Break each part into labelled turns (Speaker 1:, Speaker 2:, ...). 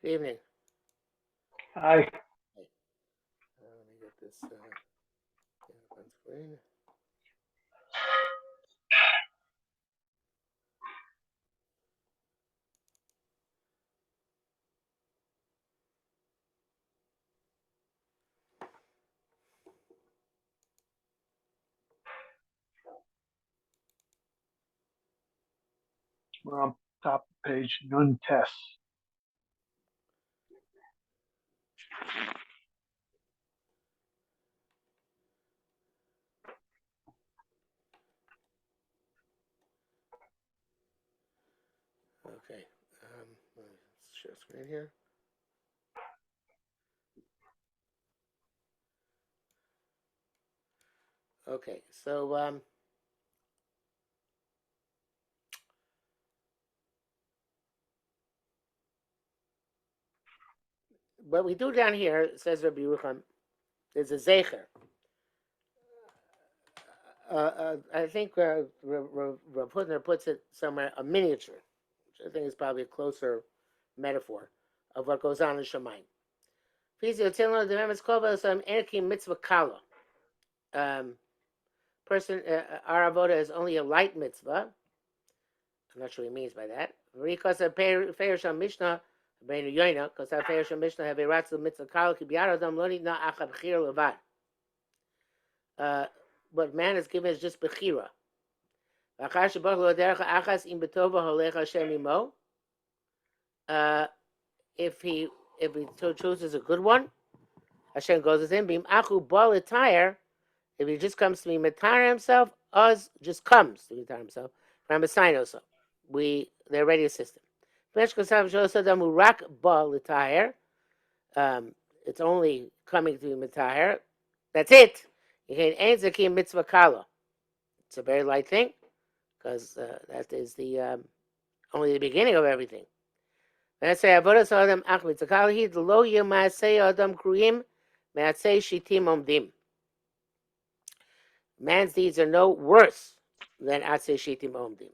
Speaker 1: Good evening.
Speaker 2: Hi.
Speaker 1: Hey, let me get this up on screen.
Speaker 2: We're on top of page Nun Test.
Speaker 1: Okay. Let's share screen here. Okay. So what we do down here, says Rabbi Yerucham, is a zecher. I think Rav Hutner puts it somewhere, a miniature, which I think is probably a closer metaphor of what goes on in Shemayim. Person, our avoda is only a light mitzvah. I'm not sure what he means by that. Because Mishnah, because our Mishnah have a ratzel mitzvah kala kibiyar adam lo nidna acha b'chira levad. What man is given is just bechira. If he chooses a good one, Hashem goes with him. Bim achu bal attire. If he just comes to me matar himself, Oz just comes to matar himself. From a sign also. They're ready to assist him. It's only coming to matar. That's it. It's a very light thing because that is the only the beginning of everything. Let's say avodas adam achmit zakalihi lo yemasei adam kruyim me'atzei shitim omdim. Man's deeds are no worse than atzei shitim omdim,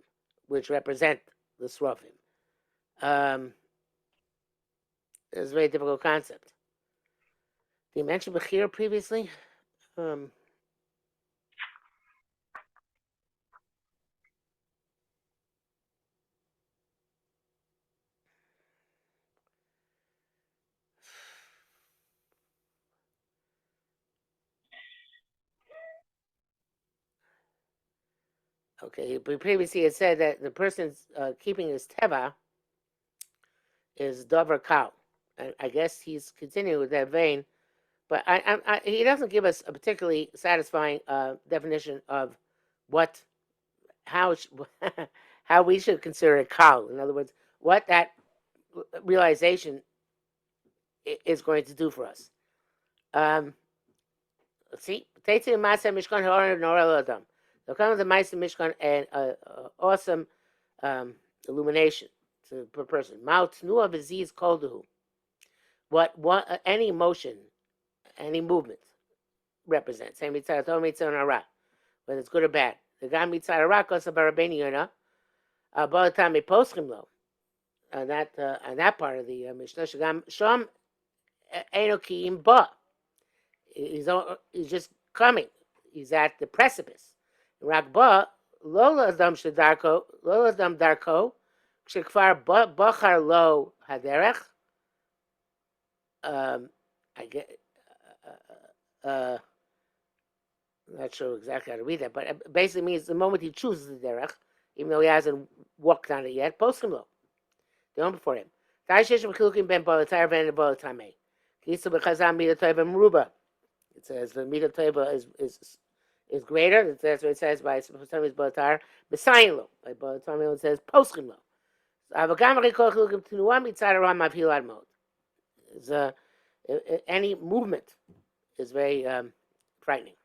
Speaker 1: which represent the srafim. It's a very difficult concept. Did you mention Bechir previously? Okay, but previously it said that the person's keeping his teva is dover cow. I guess he's continuing with that vein, but he doesn't give us a particularly satisfying definition of what how how we should consider a cow. In other words, what that realization is going to do for us. See, Teitzi Masa Mishkan Ha'or Norel Adam. They'll come with the Masa Mishkan and awesome illumination per person. Maut Nua V'Ziz Kolduhu. What any motion, any movement represents. Same mitzvah, Torah mitzvah, Ara, whether it's good or bad. The guy mitzvah Ara kosa barabeni yona. Balatami poschim lo. And that part of the Mishnah, Shagam Shom Enokim Ba. He's just coming. He's at the precipice. Rakba Lola Dam Shadarko, Lola Dam Darko, Shekfar Bachar Lo Haderech. I get. I'm not sure exactly how to read that, but it basically means the moment he chooses the derech, even though he hasn't walked on it yet, post him lo. The one before him. It says the midah tova is greater. That's what it says by sometimes balatar besayin lo. By balatar it says post him lo. Any movement is very frightening.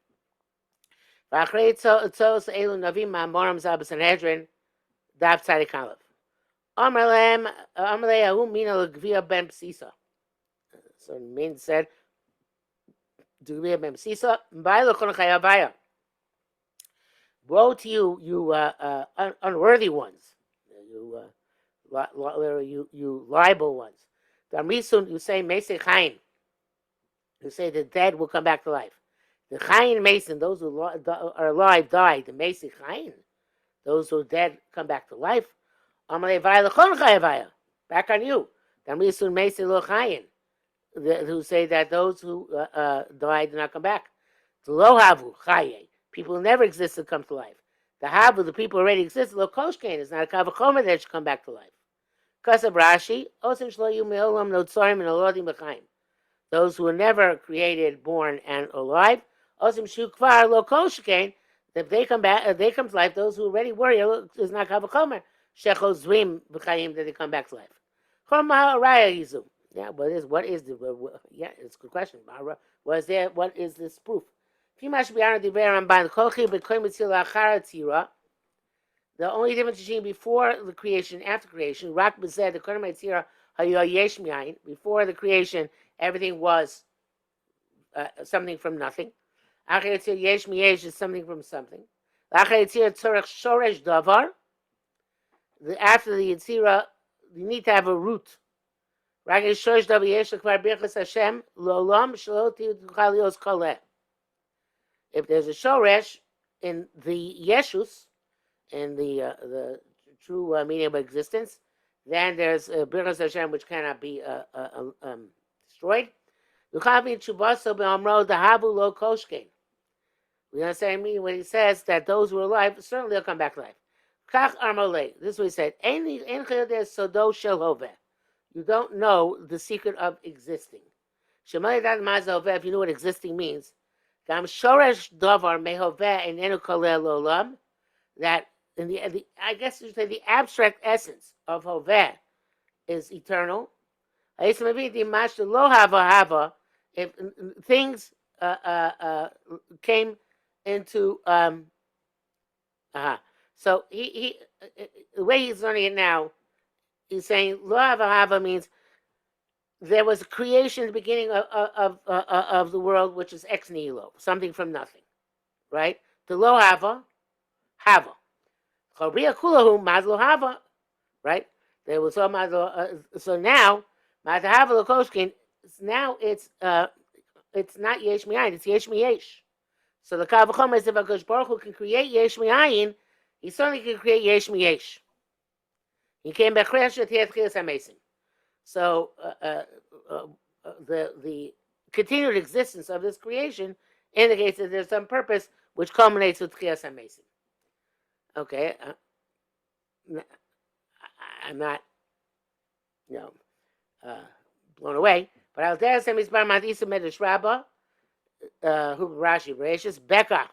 Speaker 1: So elu navim ma'amoram zab Sanhedrin daf tzadik aleph. Amalei ahu mina l'gvia ben psisa. So Min said, "Gvia ben psisa m'bay l'chon chayavaya." Woe to you, you unworthy ones, you libel ones. Damisun, you say Mesei Chayin. You say the dead will come back to life. The Chayin Mason, those who are alive died. The Mesei Chayin, those who are dead come back to life. Amalei Vaya Lechon Chayavaya. Back on you. Damisun Mesei Lo Chayin. Who say that those who died do not come back. The Lo Havu Chaye. People who never existed come to life. The Havu, the people who already exist, Lo Koshkein, is not a Kavachomer that should come back to life. Because of Rashi, Osim Shlo Yu Me'olam Notzarim and Olodim B'chaim. Those who were never created, born, and alive, Osim Shu Kvar Lo Koshkein, if they come back, they come to life. Those who already were is not Kavachomer. Shecho Zvim B'chaim, that they come back to life. Chorma Raya Yizu. Yeah, what is the yeah? It's a good question. Was there? What is this proof? The only difference between before the creation and after creation, before the creation, everything was something from nothing. After the Yetzirah you need to have a root. If there's a shoresh in the Yeshus, in the true meaning of existence, then there's a Birchas Hashem which cannot be destroyed. We understand me when he says that those who are alive certainly will come back to life. This is what he said. You don't know the secret of existing. If you know what existing means, that in the I guess you say the abstract essence of hoveh is eternal. If things came into so he the way he's learning it now, he's saying lo hava means there was a creation at the beginning of the world, which is ex nihilo, something from nothing, right? The lo hava. Chobria kulahu madlo hava, right? There was so now madhava lokoshkin. Now it's not yesh mi'ayin, it's yesh mi'yesh. So the kavachom is if Hakadosh Baruch Hu can create yesh mi'ayin, he certainly can create yesh mi'yesh. He came back amazing. So the continued existence of this creation indicates that there's some purpose which culminates with Tchias HaMesim. Okay, I'm not, blown away. But I'll tell you some Isbar Madisa Medrash Rabbah, who Rashi Bereshis Becca.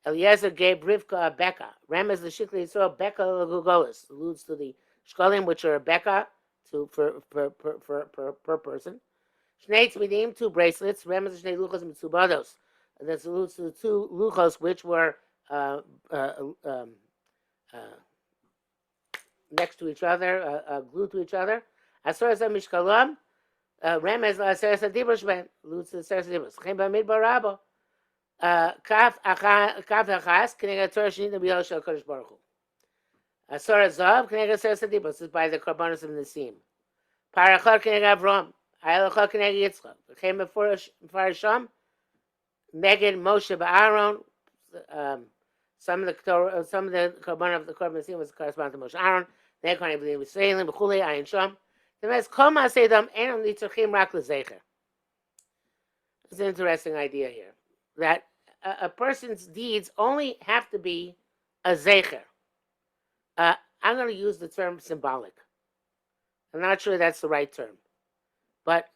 Speaker 1: Eliezer gave Rivka a Becca. Remez the Shikli Yisrael Becca Gugolis alludes to the Shkolim, which are a Becca per person. Shnei Tzmidim, 2 bracelets. Remez Shnei Luchos Mitzubados. That alludes to the 2 Luchos, which were next to each other, glued to each other. Asor Mishkalam. Remez Aseres Adibroshben alludes to the Aseres Adibros. Chem Bamidbar Rabba. Kaf Achas Kenega Torah Shnita B'Yol Shel Kodesh Baruch Hu. Asor Zav Kenega Aseres Adibros. This is by the Karbanos of Nisim. Parachor Kenega Avram. Ayalachor Kenega Yitzchak. Chem Farasham. Megid Moshe Ba'Aaron. Some of the Karban of the Korban Nisim was corresponding to Moshe Aaron. They can't believe in Israel. B'Chulei Ayin Sham. The rest, Kol Ma'asei Dam Einam Nitzachim Rak L'Zecher. It's an interesting idea here, that a person's deeds only have to be a zecher. I'm going to use the term symbolic. I'm not sure that's the right term, but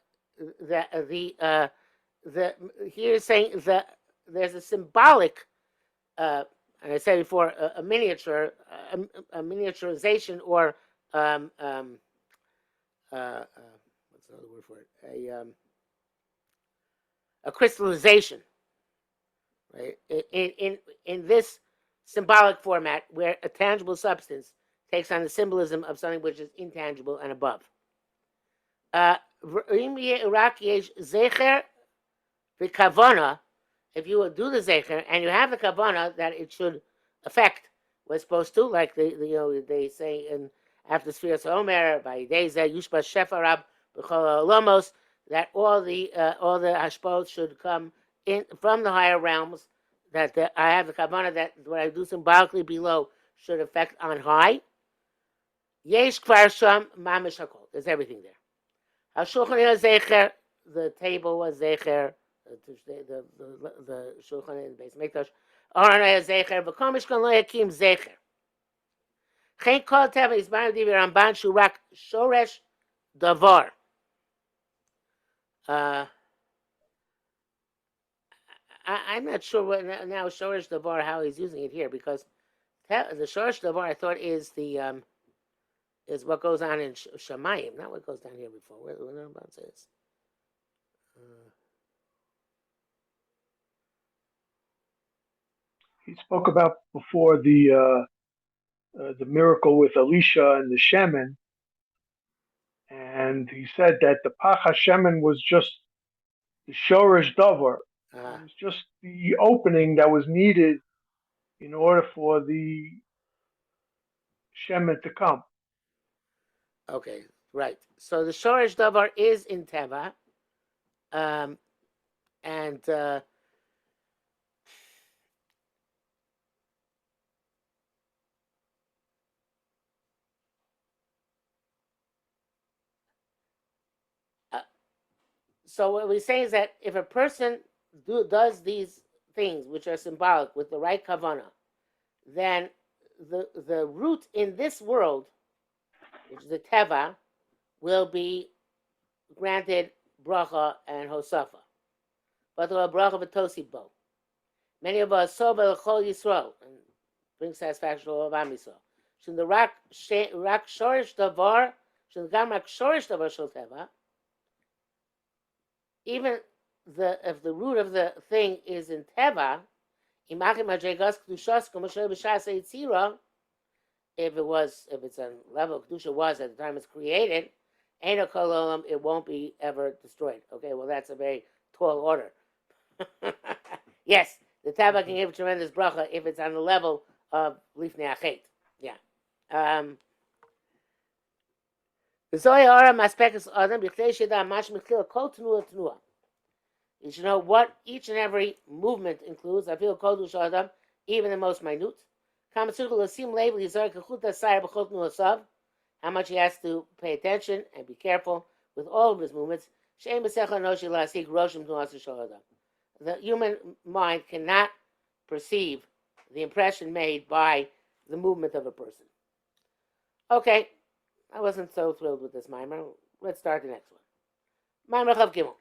Speaker 1: here is saying that there's a symbolic, and I said before, a miniature, a miniaturization, or what's another word for it? A crystallization, right? In this symbolic format, where a tangible substance takes on the symbolism of something which is intangible and above. If you will do the zecher and you have the kavana that it should affect what's supposed to, like they say in after Sfiras Omer by Deza Yushba Shefarab Lomos, that all the hashpot should come in from the higher realms. That I have the kavanah that what I do symbolically below should affect on high. Yesh kvar sham mamish hakol. There's everything there. Hashulchan zecher. The table was zecher. The shulchan in the base mikdash. Aron zecher. V'komishkan lo yakim zecher. Chen kol teva is b'nei divi Ramban shurak shoresh davar. I'm not sure what now shoresh davar how he's using it here because the shoresh davar I thought is the is what goes on in Shamayim, not what goes down here before. What Ramban says.
Speaker 2: He spoke about before the miracle with Elisha and the Shemen, and he said that the Pach HaShemen was just the Shoresh Davar. It was just the opening that was needed in order for the Shemen to come.
Speaker 1: Okay, right. So the Shoresh Davar is in Teva, and so what we say is that if a person does these things which are symbolic with the right kavanah, then the root in this world, which is the teva, will be granted bracha and hosafa. But the bracha v'tosibo. Many of us so v'lechol Yisrael and bring satisfaction to all of Am Yisrael. Shin the rak shorish davar, shin gam rak shorish davar shel teva. Even if the root of the thing is in teva, if it's a level kedusha was at the time it's created, it won't be ever destroyed. Okay, well that's a very tall order. Yes, the teva can give a tremendous bracha if it's on the level of lifnei achet. Yeah. You should know what each and every movement includes. I feel kodush adam, even the most minute. How much he has to pay attention and be careful with all of his movements. The human mind cannot perceive the impression made by the movement of a person. Okay, I wasn't so thrilled with this mimer. Let's start the next one. Mimer Chav Gimel.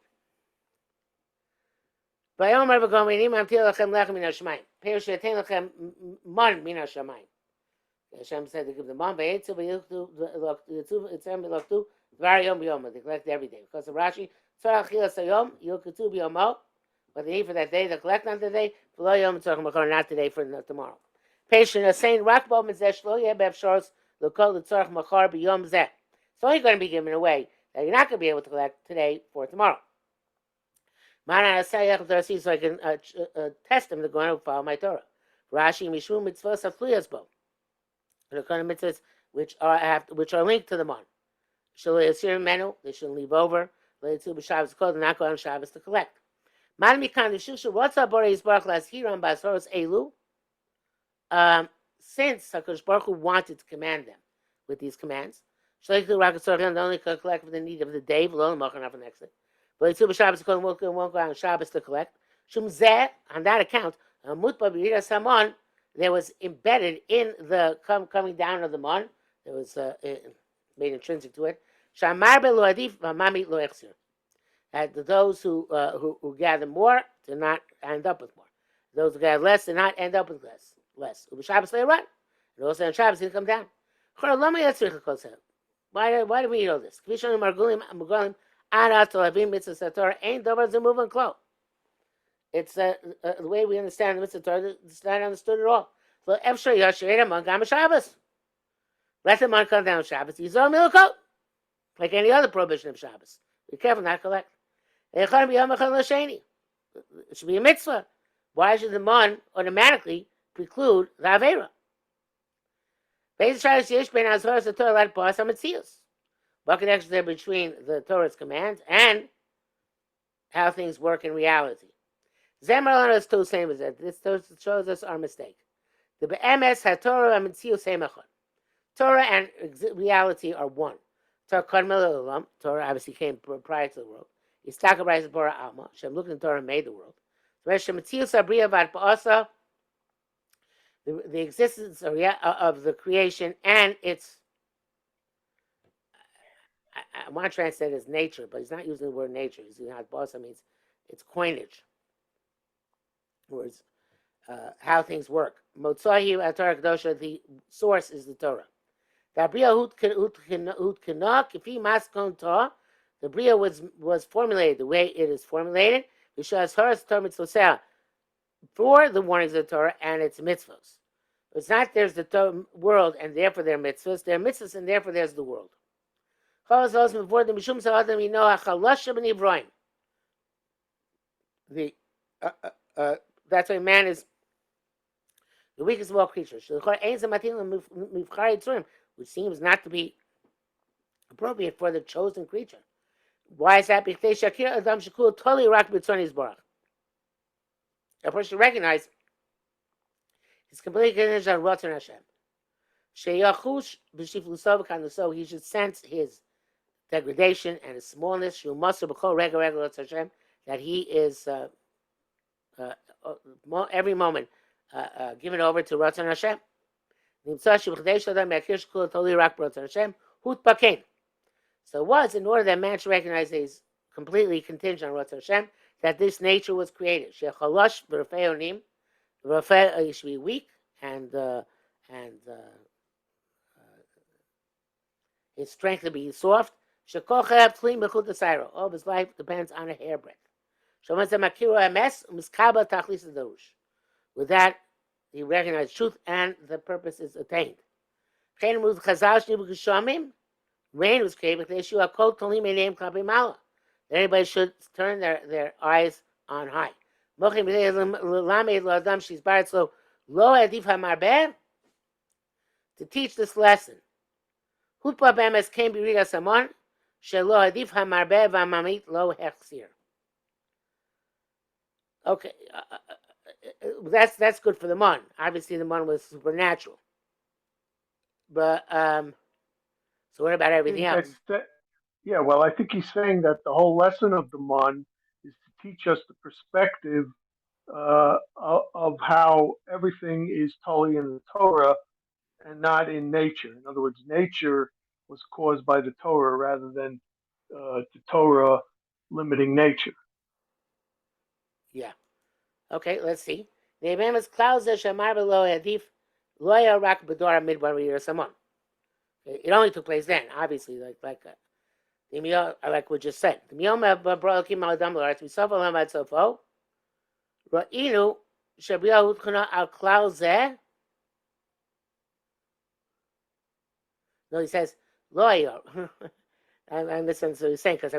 Speaker 1: Vayomer v'gomer im amtil lachem lechem min hashamayim. Perush yetein lachem man min hashamayim. Hashem said to give the man v'yetzu v'yitzu yitzem v'loktu dvar yom b'yom. They collect every day. Because of Rashi, tzorach chilas hayom yilkutu b'yomo. But they eat for that day, they collect on the day. V'lo yom tzorach machor, not today, for tomorrow. Patient is saying rak bo mitzeh shlo yeh be'efshoros l'kol l'tzorach machor b'yom zeh. It's only going to be given away that you're not going to be able to collect today for tomorrow. So I can test them to go and follow my Torah. Rashi mishum mitzvos afluyas bo. The kind of mitzvahs which are linked to the mon. Shalei asir menu, they shouldn't leave over. Leitu b'Shabbos kol, they're not going on Shabbos to collect. Man mikan d'shushu what's borei yisbarach laskiram b'asoros elu. Since Hakadosh Baruch Hu wanted to command them with these commands, Shalei tu rak they only collect for the need of the day, v'lo l'machar not for the next day. But it's Shabbos won't go on Shabbos to collect. Shum zeh, on that account, mutba b'yira samon, there was embedded in the coming down of the mon. There was made intrinsic to it. Shamar lo adif v'mami lo echsir. That those who gather more do not end up with more. Those who gather less do not end up with less. Shabbos they run. And also on Shabbos they come down. Why do we know this? It's the way we understand the mitzvah Torah. It's not understood at all. So let the man come down on Shabbos. Like any other prohibition of Shabbos. Be careful not to collect. It should be a mitzvah. Why should the man automatically preclude the Avera? What connection is there between the Torah's commands and how things work in reality? Zemerlan is two same as that. This shows us our mistake. The be'emes haTorah amitzius semachon. Torah and reality are one. Torah obviously came prior to the world. Istakabrais Bora Alma. Shem looked in Torah made the world. The existence of the creation and its, I want to translate it as nature, but he's not using the word nature. He's using Hatbasa means it's coinage. Words, how things work. Motzahi Torah Kedosha, the source is the Torah. The Bria the Bria was formulated the way it is formulated. For the warnings of the Torah and its mitzvahs. It's not there's the world and therefore there are mitzvahs. There are mitzvahs and therefore there's the world. The that's why man is the weakest of all creatures. Which seems not to be appropriate for the chosen creature. Why is that? Because a person should recognize he's completely contingent on Ratzon Hashem. He should sense his degradation and his smallness. That he is every moment given over to Ratzon Hashem. So it was in order that man should recognize that he's completely contingent on Ratzon Hashem, that this nature was created. He should be weak and his strength to be soft. All of his life depends on a hairbreadth. With that, he recognized truth and the purpose is attained. Rain was created that everybody should turn their eyes on high. To teach this lesson. Okay, that's good for the mon. Obviously, the mon was supernatural. But so what about everything else?
Speaker 2: Yeah, well, I think he's saying that the whole lesson of the mon is to teach us the perspective of how everything is totally in the Torah and not in nature. In other words, nature was caused by the Torah rather than the Torah limiting nature.
Speaker 1: Yeah. Okay, let's see. It only took place then, obviously, like we just said. No, he says, lawyer. I'm listening to what he's saying because I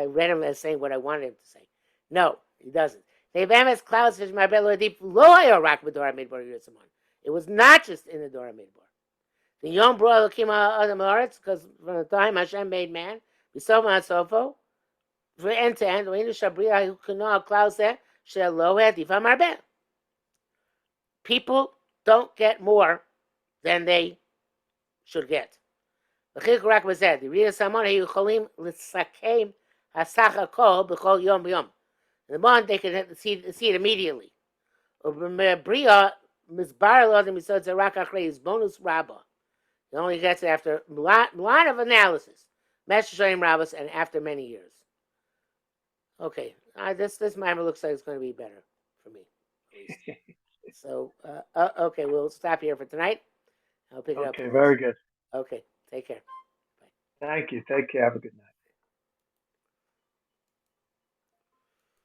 Speaker 1: read him as saying what I wanted him to say. No, he doesn't. It was not just in the Dora Midbar. The Yom Bro came out of the Maretz because from the time Hashem made man, we saw him on Sofo, for end to end, people don't get more than they should get. The Chiluk was said, the reader someone who cholim l'sakem hasacha kol b'chol yom b'yom. In the morning they can see it immediately. Bria misbar lo the misod zerak achrei is bonus rabba. It only gets it after a lot of analysis, Master Shonim Rabbis, and after many years. Okay, this mimer looks like it's going to be better for me. So okay, we'll stop here for tonight. I'll pick it up.
Speaker 2: Okay, very good.
Speaker 1: Okay, take care.
Speaker 2: Bye. Thank you. Take care. Have a good night.